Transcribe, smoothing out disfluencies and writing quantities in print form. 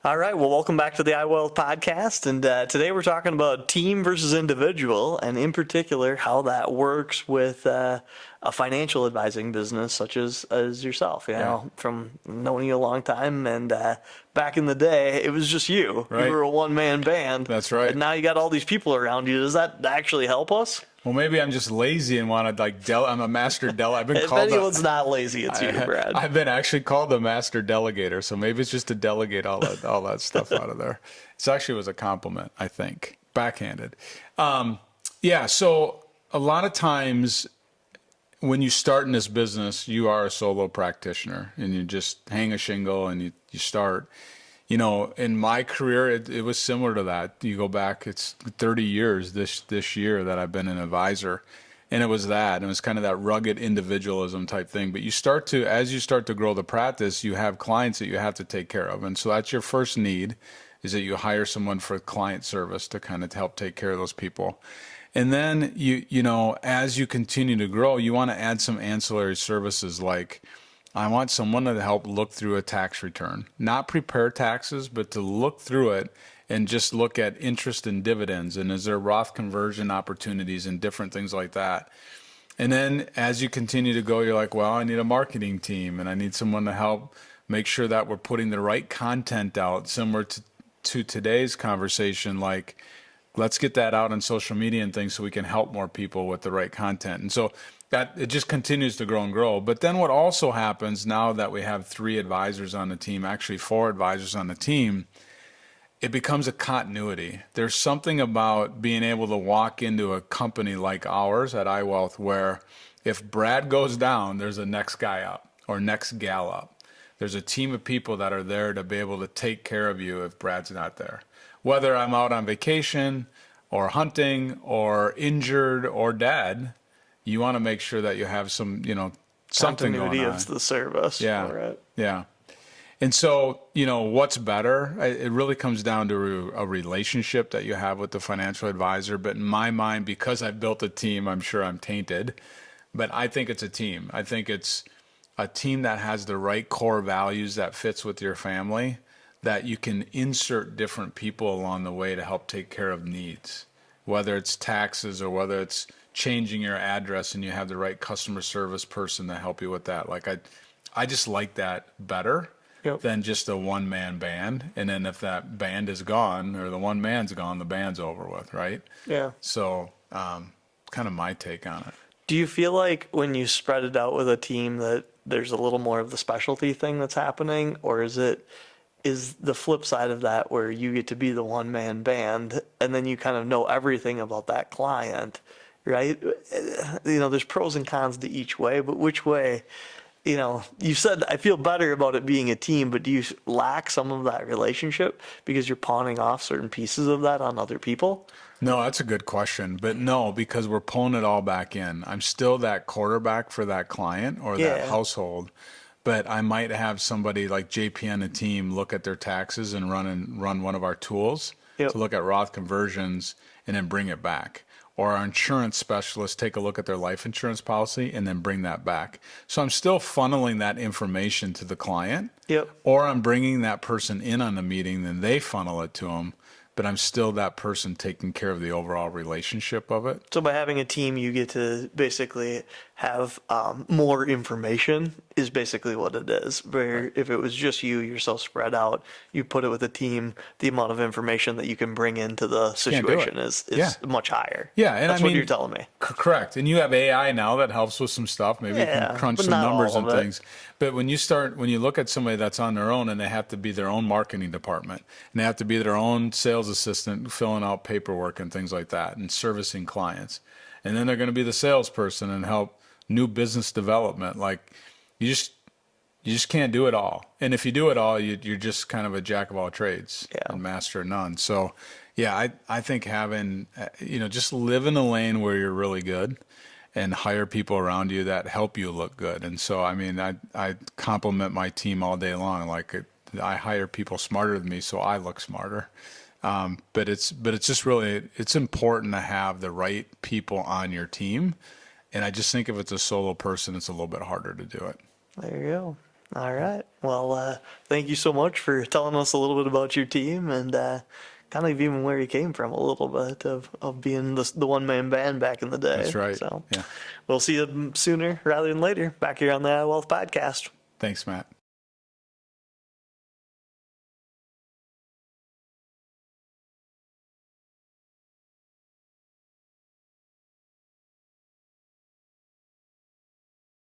All right. Well, welcome back to the IWealth Podcast. And today we're talking about team versus individual, and in particular, how that works with a financial advising business such as yourself. You know, from knowing you a long time, and back in the day, it was just you. Right. You were a one-man band. That's right. And now you got all these people around you. Does that actually help us? Well, maybe I'm just lazy and want to I'm a master I've been If called. anyone's not lazy, it's you, Brad. I've been actually called the master delegator, so maybe it's just to delegate all that stuff out of there. It actually was a compliment, I think, backhanded. So a lot of times when you start in this business, you are a solo practitioner and you just hang a shingle and you start. You know, in my career, it was similar to that. You go back, it's 30 years this year that I've been an advisor. And it was that. It was kind of that rugged individualism type thing. But as you start to grow the practice, you have clients that you have to take care of. And so that's your first need, is that you hire someone for client service to kind of help take care of those people. And then, you know, as you continue to grow, you want to add some ancillary services like, I want someone to help look through a tax return, not prepare taxes, but to look through it and just look at interest and dividends. And is there Roth conversion opportunities and different things like that? And then as you continue to go, you're like, well, I need a marketing team and I need someone to help make sure that we're putting the right content out, similar to today's conversation. Like, let's get that out on social media and things so we can help more people with the right content. And so that it just continues to grow and grow. But then what also happens now that we have 3 advisors on the team, actually 4 advisors on the team, it becomes a continuity. There's something about being able to walk into a company like ours at IWealth where if Brad goes down, there's a next guy up or next gal up. There's a team of people that are there to be able to take care of you if Brad's not there. Whether I'm out on vacation or hunting or injured or dead, you want to make sure that you have some, you know, something going on. Continuity of the service. Yeah. Right. Yeah. And so, you know, what's better? It really comes down to a relationship that you have with the financial advisor. But in my mind, because I've built a team, I'm sure I'm tainted, but I think it's a team. I think it's a team that has the right core values that fits with your family, that you can insert different people along the way to help take care of needs, whether it's taxes or whether it's changing your address and you have the right customer service person to help you with that. Like I just like that better than just a one-man band. And then if that band is gone or the one man's gone, the band's over with, right? Yeah. So kind of my take on it. Do you feel like when you spread it out with a team that there's a little more of the specialty thing that's happening, or is the flip side of that where you get to be the one-man band and then you kind of know everything about that client, right? You know, there's pros and cons to each way, but which way, you know, you said I feel better about it being a team, but do you lack some of that relationship because you're pawning off certain pieces of that on other people? No, that's a good question. But no, because we're pulling it all back in. I'm still that quarterback for that client or that household. But I might have somebody like JP on the team look at their taxes and run one of our tools to look at Roth conversions and then bring it back. Or our insurance specialist take a look at their life insurance policy and then bring that back. So I'm still funneling that information to the client. Or I'm bringing that person in on the meeting, then they funnel it to them. But I'm still that person taking care of the overall relationship of it. So by having a team, you get to basically have more information is basically what it is. Where if it was just you're so spread out, you put it with a team, the amount of information that you can bring into the situation is much higher. Yeah, and that's what you're telling me. Correct. And you have AI now that helps with some stuff. Maybe you can crunch some numbers and things. But when you look at somebody that's on their own and they have to be their own marketing department and they have to be their own sales assistant filling out paperwork and things like that and servicing clients. And then they're going to be the salesperson and help new business development. Like you just can't do it all. And if you do it all, you're just kind of a jack of all trades and master of none. So I think having, just live in a lane where you're really good and hire people around you that help you look good. And so, I mean, I compliment my team all day long. Like I hire people smarter than me, so I look smarter. But it's just really, it's important to have the right people on your team. And I just think if it's a solo person, it's a little bit harder to do it. There you go. All right. Well, thank you so much for telling us a little bit about your team and kind of even where you came from a little bit of being the one-man band back in the day. That's right. So Yeah. we'll see you sooner rather than later back here on the IWealth Podcast. Thanks, Matt.